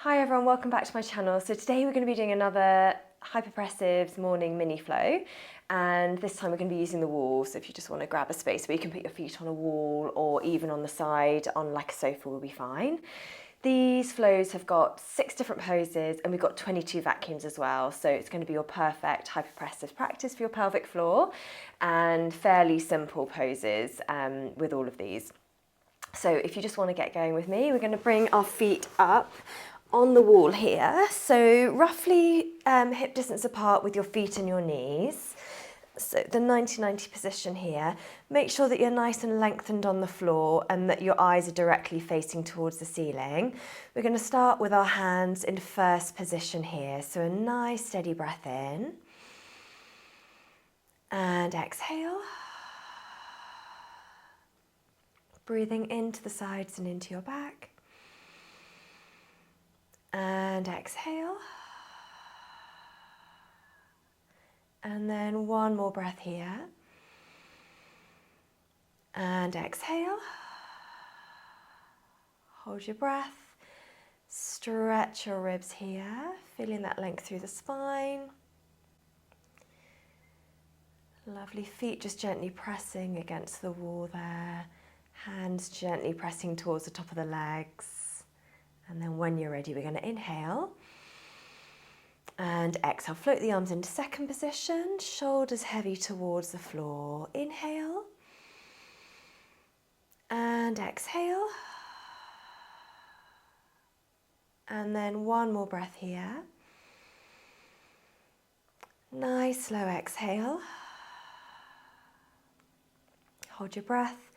Hi everyone, welcome back to my channel. So today we're going to be doing another Hypopressives morning mini flow, and this time we're going to be using the wall. So if you just want to grab a space where you can put your feet on a wall or even on the side on like a sofa will be fine. These flows have got 6 different poses and we've got 22 vacuums as well. So it's going to be your perfect hypopressive practice for your pelvic floor and fairly simple poses with all of these. So if you just want to get going with me, we're going to bring our feet up on the wall here. So roughly hip distance apart with your feet and your knees. So the 90-90 position here. Make sure that you're nice and lengthened on the floor and that your eyes are directly facing towards the ceiling. We're going to start with our hands in first position here. So a nice steady breath in. And exhale. Breathing into the sides and into your back. And exhale. And then one more breath here. And exhale. Hold your breath. Stretch your ribs here, feeling that length through the spine. Lovely, feet just gently pressing against the wall there. Hands gently pressing towards the top of the legs. And then when you're ready, we're going to inhale. And exhale, float the arms into second position, shoulders heavy towards the floor. Inhale. And exhale. And then one more breath here. Nice slow exhale. Hold your breath.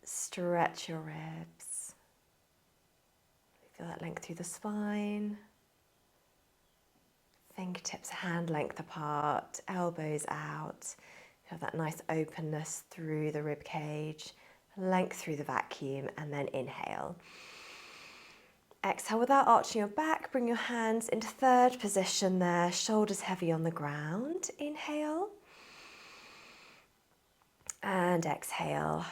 Stretch your ribs. Feel that length through the spine. Fingertips hand length apart, elbows out. Feel that nice openness through the rib cage, length through the vacuum, and then inhale. Exhale without arching your back, bring your hands into third position there, shoulders heavy on the ground. Inhale. And exhale.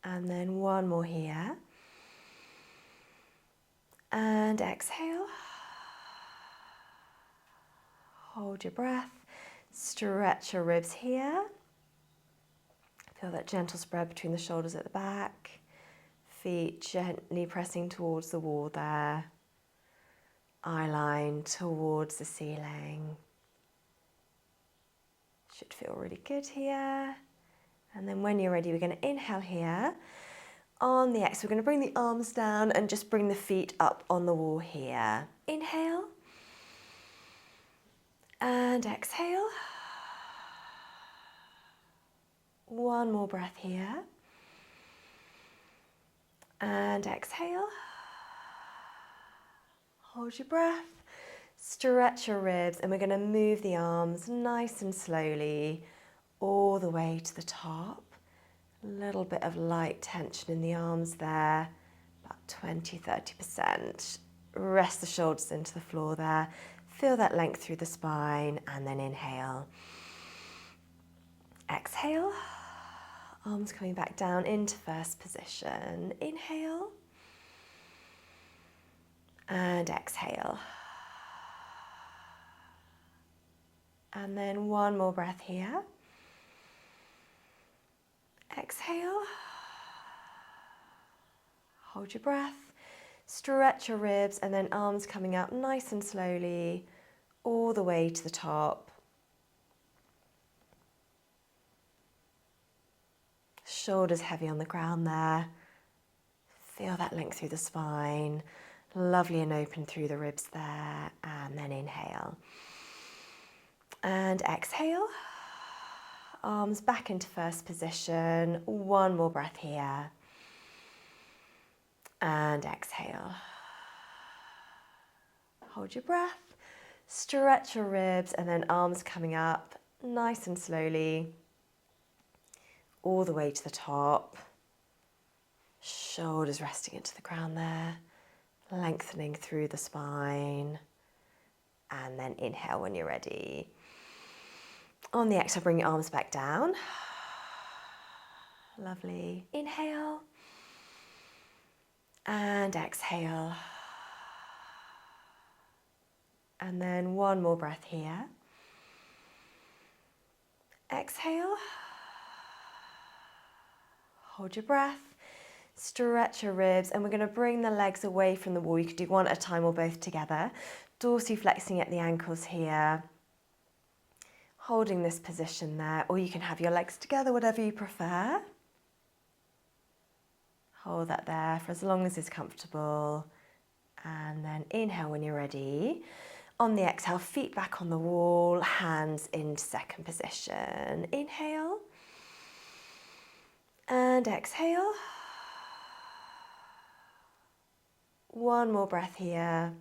And then one more here. And exhale. Hold your breath. Stretch your ribs here. Feel that gentle spread between the shoulders at the back. Feet gently pressing towards the wall there. Eye line towards the ceiling. Should feel really good here. And then when you're ready, we're going to inhale here. On the exhale, we're going to bring the arms down and just bring the feet up on the wall here. Inhale. And exhale. One more breath here. And exhale. Hold your breath. Stretch your ribs, and we're going to move the arms nice and slowly all the way to the top. A little bit of light tension in the arms there, about 20-30%. Rest the shoulders into the floor there. Feel that length through the spine, and then inhale. Exhale. Arms coming back down into first position. Inhale. And exhale. And then one more breath here. Exhale. Hold your breath. Stretch your ribs, and then arms coming up nice and slowly all the way to the top. Shoulders heavy on the ground there. Feel that length through the spine. Lovely and open through the ribs there. And then inhale. And exhale. Arms back into first position. One more breath here. And exhale. Hold your breath. Stretch your ribs, and then arms coming up nice and slowly all the way to the top. Shoulders resting into the ground there. Lengthening through the spine. And then inhale when you're ready. On the exhale, bring your arms back down. Lovely. Inhale. And exhale. And then one more breath here. Exhale. Hold your breath. Stretch your ribs, and we're going to bring the legs away from the wall. You could do one at a time or both together. Dorsiflexing at the ankles here. Holding this position there, or you can have your legs together, whatever you prefer. Hold that there for as long as is comfortable. And then inhale when you're ready. On the exhale, feet back on the wall, hands into second position. Inhale. And exhale. One more breath here.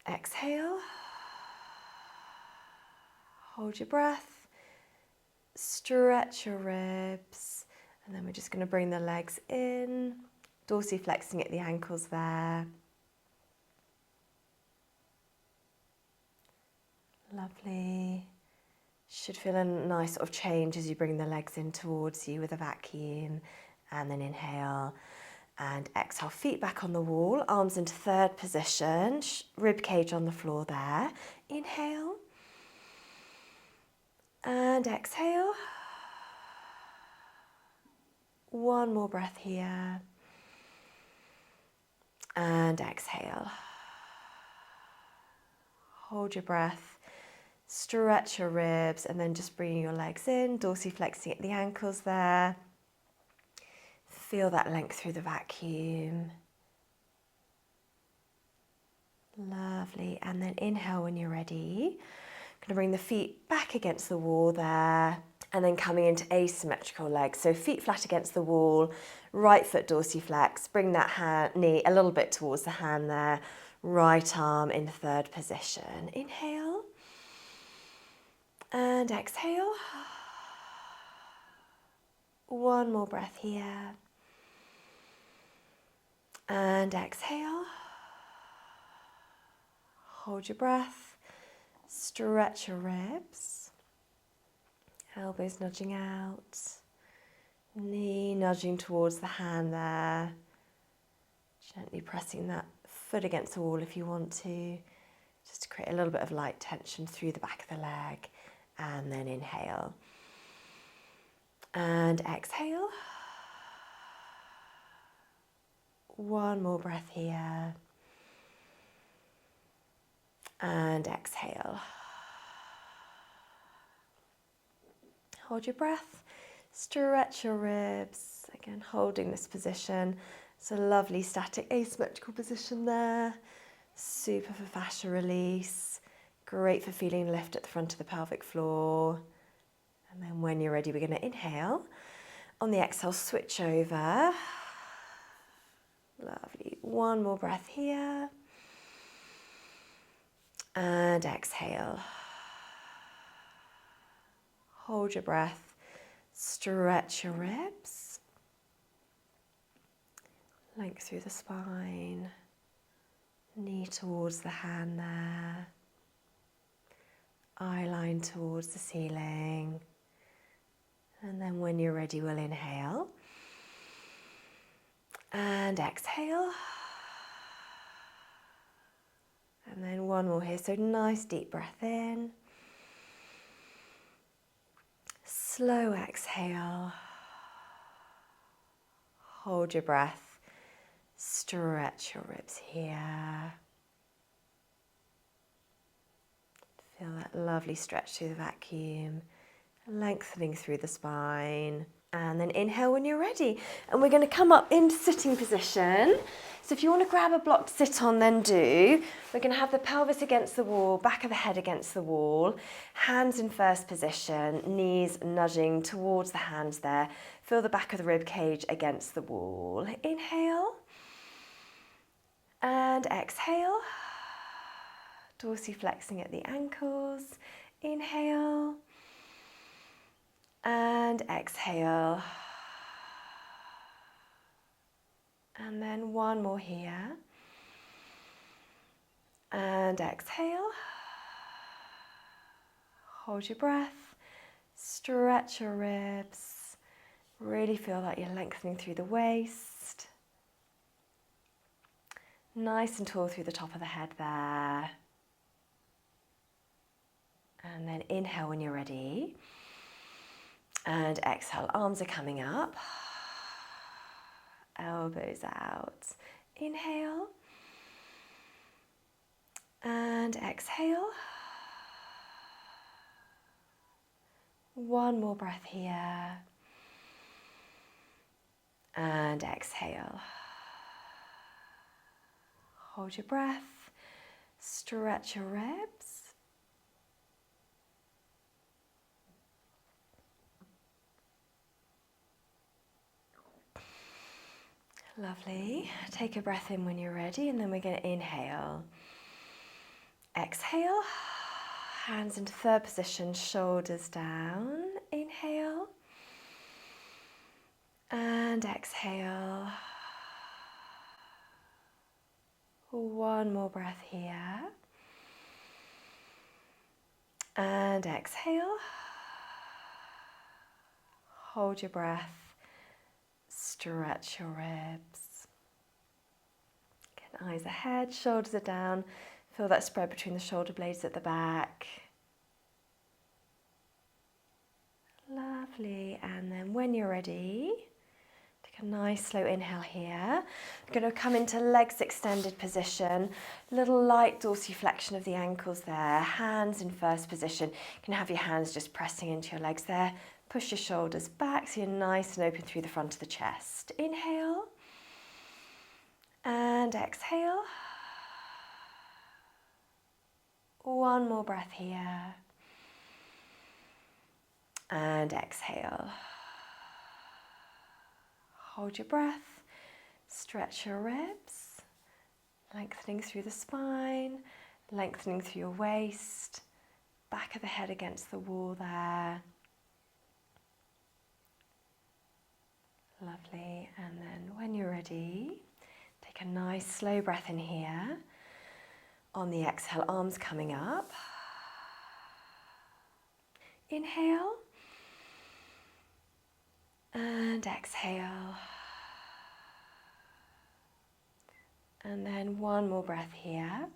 Exhale. Hold your breath. Stretch your ribs. And then we're just going to bring the legs in. Dorsiflexing at the ankles there. Lovely. Should feel a nice sort of change as you bring the legs in towards you with a vacuum. And then inhale and exhale. Feet back on the wall, arms into third position, rib cage on the floor there. Inhale and exhale. One more breath here. And exhale. Hold your breath. Stretch your ribs and then just bringing your legs in, dorsiflexing at the ankles there. Feel that length through the vacuum. Lovely. And then inhale when you're ready. Going to bring the feet back against the wall there. And then coming into asymmetrical legs. So feet flat against the wall, right foot dorsiflex. Bring that knee a little bit towards the hand there. Right arm in third position. Inhale. And exhale. One more breath here. And exhale. Hold your breath. Stretch your ribs. Elbows nudging out. Knee nudging towards the hand there. Gently pressing that foot against the wall if you want to. Just to create a little bit of light tension through the back of the leg. And then inhale. And exhale. One more breath here. And exhale. Hold your breath. Stretch your ribs. Again, holding this position. It's a lovely static asymmetrical position there. Super for fascia release. Great for feeling lift at the front of the pelvic floor. And then when you're ready, we're going to inhale. On the exhale, switch over. Lovely. One more breath here. And exhale. Hold your breath. Stretch your ribs. Length through the spine. Knee towards the hand there. Eye line towards the ceiling. And then when you're ready, we'll inhale. And exhale. And then one more here. So nice deep breath in. Slow exhale. Hold your breath. Stretch your ribs here. Feel that lovely stretch through the vacuum. Lengthening through the spine. And then inhale when you're ready. And we're going to come up into sitting position. So if you want to grab a block to sit on, then do. We're going to have the pelvis against the wall, back of the head against the wall, hands in first position, knees nudging towards the hands there. Feel the back of the rib cage against the wall. Inhale. And exhale. Dorsiflexing at the ankles. Inhale. And exhale. And then one more here. And exhale. Hold your breath. Stretch your ribs. Really feel that you're lengthening through the waist. Nice and tall through the top of the head there. And then inhale when you're ready. And exhale, arms are coming up. Elbows out. Inhale. And exhale. One more breath here. And exhale. Hold your breath. Stretch your ribs. Lovely. Take a breath in when you're ready, and then we're going to inhale. Exhale. Hands into third position, shoulders down. Inhale. And exhale. One more breath here. And exhale. Hold your breath. Stretch your ribs. Again, eyes ahead, shoulders are down. Feel that spread between the shoulder blades at the back. Lovely. And then when you're ready, take a nice slow inhale here. We're going to come into legs extended position. Little light dorsiflexion of the ankles there. Hands in first position. You can have your hands just pressing into your legs there. Push your shoulders back so you're nice and open through the front of the chest. Inhale. And exhale. One more breath here. And exhale. Hold your breath. Stretch your ribs. Lengthening through the spine. Lengthening through your waist. Back of the head against the wall there. Lovely. And then when you're ready, take a nice slow breath in here. On the exhale, arms coming up. Inhale. And exhale. And then one more breath here.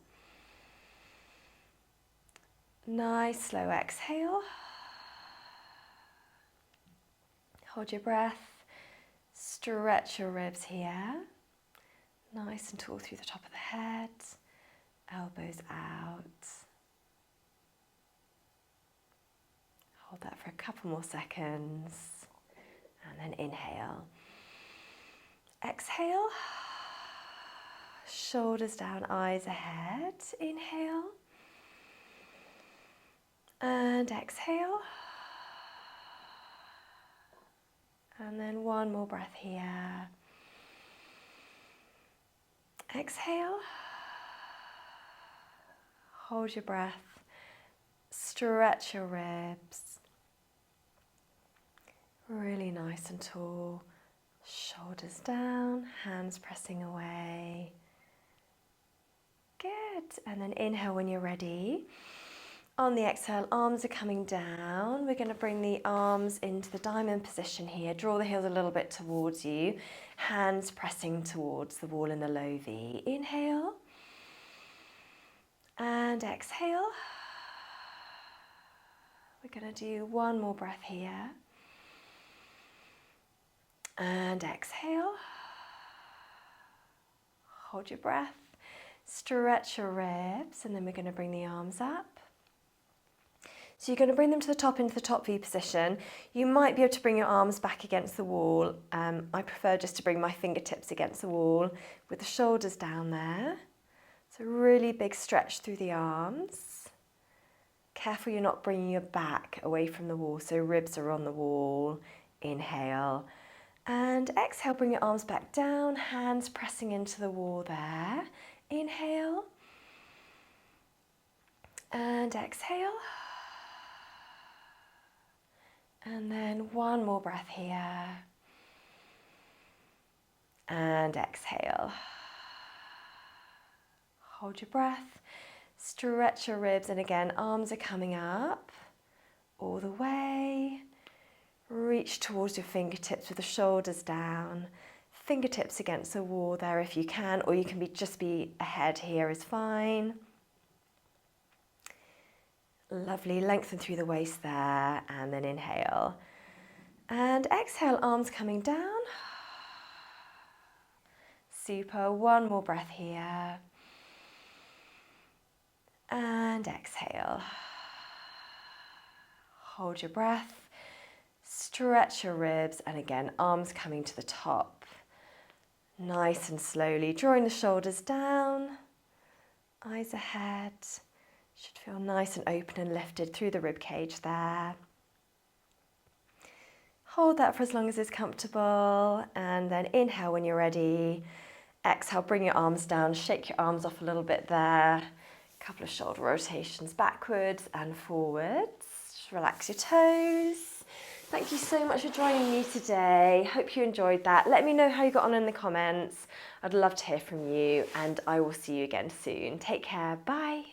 Nice slow exhale. Hold your breath. Stretch your ribs here. Nice and tall through the top of the head. Elbows out. Hold that for a couple more seconds. And then inhale. Exhale. Shoulders down, eyes ahead. Inhale. And exhale. And then one more breath here. Exhale. Hold your breath. Stretch your ribs. Really nice and tall. Shoulders down, hands pressing away. Good. And then inhale when you're ready. On the exhale, arms are coming down. We're going to bring the arms into the diamond position here. Draw the heels a little bit towards you. Hands pressing towards the wall in the low V. Inhale. And exhale. We're going to do one more breath here. And exhale. Hold your breath. Stretch your ribs, and then we're going to bring the arms up. So you're going to bring them to the top into the top V position. You might be able to bring your arms back against the wall. I prefer just to bring my fingertips against the wall with the shoulders down there. So really big stretch through the arms. Careful you're not bringing your back away from the wall, so ribs are on the wall. Inhale. And exhale, bring your arms back down, hands pressing into the wall there. Inhale. And exhale. And then one more breath here. And exhale. Hold your breath. Stretch your ribs, and again, arms are coming up all the way. Reach towards your fingertips with the shoulders down. Fingertips against the wall there if you can, or you can just be ahead here is fine. Lovely, lengthen through the waist there, and then inhale. And exhale, arms coming down. Super, one more breath here. And exhale. Hold your breath. Stretch your ribs, and again, arms coming to the top. Nice and slowly, drawing the shoulders down, eyes ahead. Should feel nice and open and lifted through the rib cage there. Hold that for as long as is comfortable, and then inhale when you're ready. Exhale, bring your arms down, shake your arms off a little bit there. A couple of shoulder rotations backwards and forwards. Just relax your toes. Thank you so much for joining me today. Hope you enjoyed that. Let me know how you got on in the comments. I'd love to hear from you, and I will see you again soon. Take care. Bye.